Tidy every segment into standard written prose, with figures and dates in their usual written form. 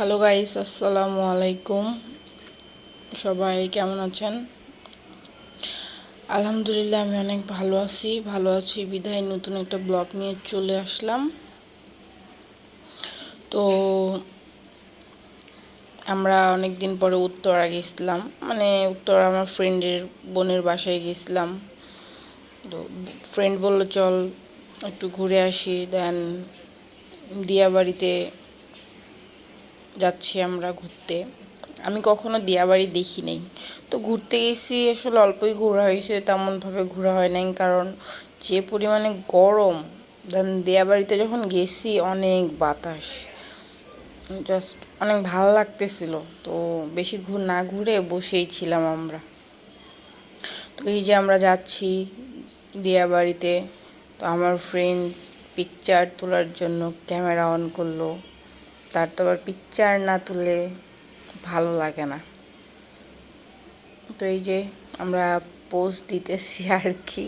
Hello guys, আসসালামু আলাইকুম। সবাই কেমন আছেন? আলহামদুলিল্লাহ, আমি অনেক ভালো আছি বিধায় নতুন একটা ব্লগ নিয়ে চলে আসলাম। তো আমরা অনেক দিন পরে উত্তরা গেছিলাম, উত্তরা আমার ফ্রেন্ডের বোনের বাসায় গেছিলাম। তো ফ্রেন্ড বলল চল একটু ঘুরে আসি, দেন দিয়াবাড়িতে যাচ্ছি আমরা ঘুরতে। আমি কখনো দিয়াবাড়ি দেখি নাই, তো ঘুরতে গেছি। আসলে অল্পই ঘোরা হয়েছে, তেমনভাবে ঘোরা হয় নাই, কারণ যে পরিমাণে গরম। দেন দিয়াবাড়িতে যখন গেছি অনেক বাতাস, জাস্ট অনেক ভালো লাগতেছিল। তো বেশি না ঘুরে বসেই ছিলাম আমরা। তো এই যে আমরা যাচ্ছি দিয়াবাড়িতে। তো আমার ফ্রেন্ড পিকচার তোলার জন্য ক্যামেরা অন করলো। তার তো আবার পিকচার না তুলে ভালো লাগে না। তো এই যে আমরা পোজ দিতেছি আর কি।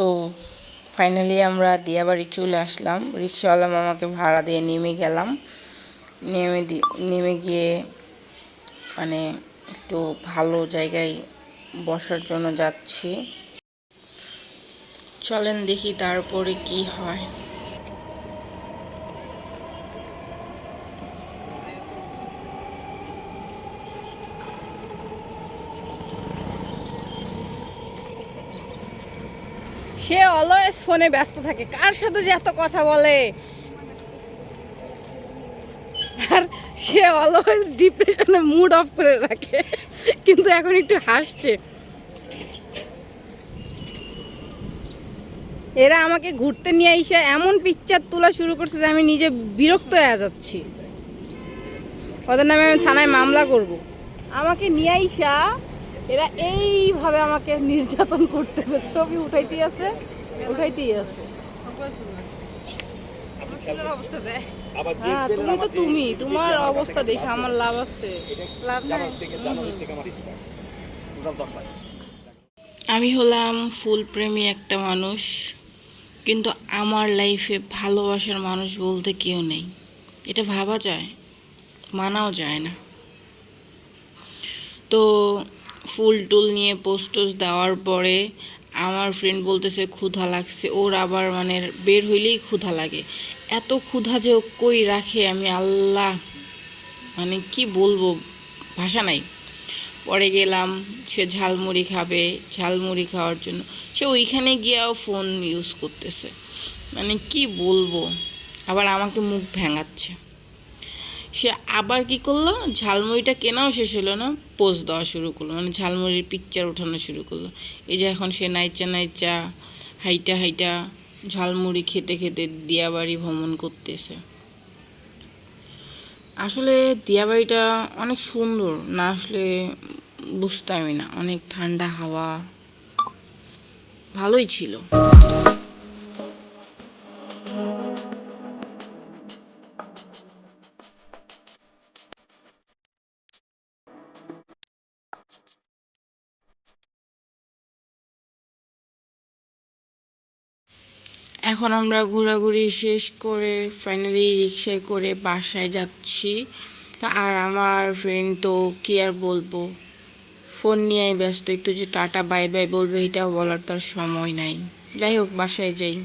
তো ফাইনালি আমরা দিয়াবাড়ি চলে আসলাম। রিক্সাওয়ালা মামাকে ভাড়া দিয়ে নেমে গেলাম। নেমে গিয়ে একটু ভালো জায়গায় বসার জন্য যাচ্ছি। চলেন দেখি তারপরে কি হয়। সে অলওয়েজ ফোনে ব্যস্ত থাকে, কার সাথে যে এত কথা বলে। আর সে অলওয়েজ ডিপ্রেশনে মুড অফ করে রাখে, কিন্তু এখন একটু হাসছে। এরা আমাকে ঘুরতে নিয়ে এসে এমন পিকচার তোলা শুরু করছে যে আমি নিজে বিরক্ত হয়ে যাচ্ছি। ওদের নামে আমি থানায় মামলা করব। আমাকে নিয়ে আইসা এরা এইভাবে আমাকে নির্যাতন করতেছে, ছবি উঠাইতেই আছে। হ্যাঁ, তুমি তোমার অবস্থা দেখে আমার লাভ আছে? লাভ নাই। আমি হলাম ফুল প্রেমী একটা মানুষ, কিন্তু আমার লাইফে ভালোবাসার মানুষ বলতে কেউ নেই। এটা ভাবা যায়, মানাও যায় না। তো ফুল টুল নিয়ে পোস্ট দেওয়ার পরে আমার ফ্রেন্ড বলতেছে ক্ষুধা লাগছে। ওর আবার বের হইলেই ক্ষুধা লাগে। এত ক্ষুধা যে ও কই রাখে, আমি আল্লাহ, কি বলবো, ভাষা নাই। পরে গেলাম, সে ঝালমুড়ি খাবে। ঝালমুড়ি খাওয়ার জন্য সে ওইখানে গিয়েও ফোন ইউজ করতেছে। কি বলবো, আবার আমাকে মুখ ভেঙাচ্ছে। সে আবার কি করলো, ঝালমুড়িটা কেনাও শেষ হলো না, পোস্ট দেওয়া শুরু করলো, ঝালমুড়ির পিকচার ওঠানো শুরু করলো। এই যে এখন সে নাইচা হাইটা হাইটা ঝালমুড়ি খেতে খেতে দিয়াবাড়ি ভ্রমণ করতেছে। আসলে দিয়াবাড়িটা অনেক সুন্দর না, আসলে বুঝতামই না। অনেক ঠান্ডা হাওয়া, ভালোই ছিল। এখন আমরা ঘোরাঘুরি শেষ করে ফাইনালি রিক্সায় করে বাসায় যাচ্ছি। আর আমার ফ্রেন্ড তো কি আর বলবো, ফোন নিয়েই ব্যস্ত। একটু যে টাটা বাই বাই বলবে এটাও বলার তার সময় নাই। যাই হোক, বাসায় যাই।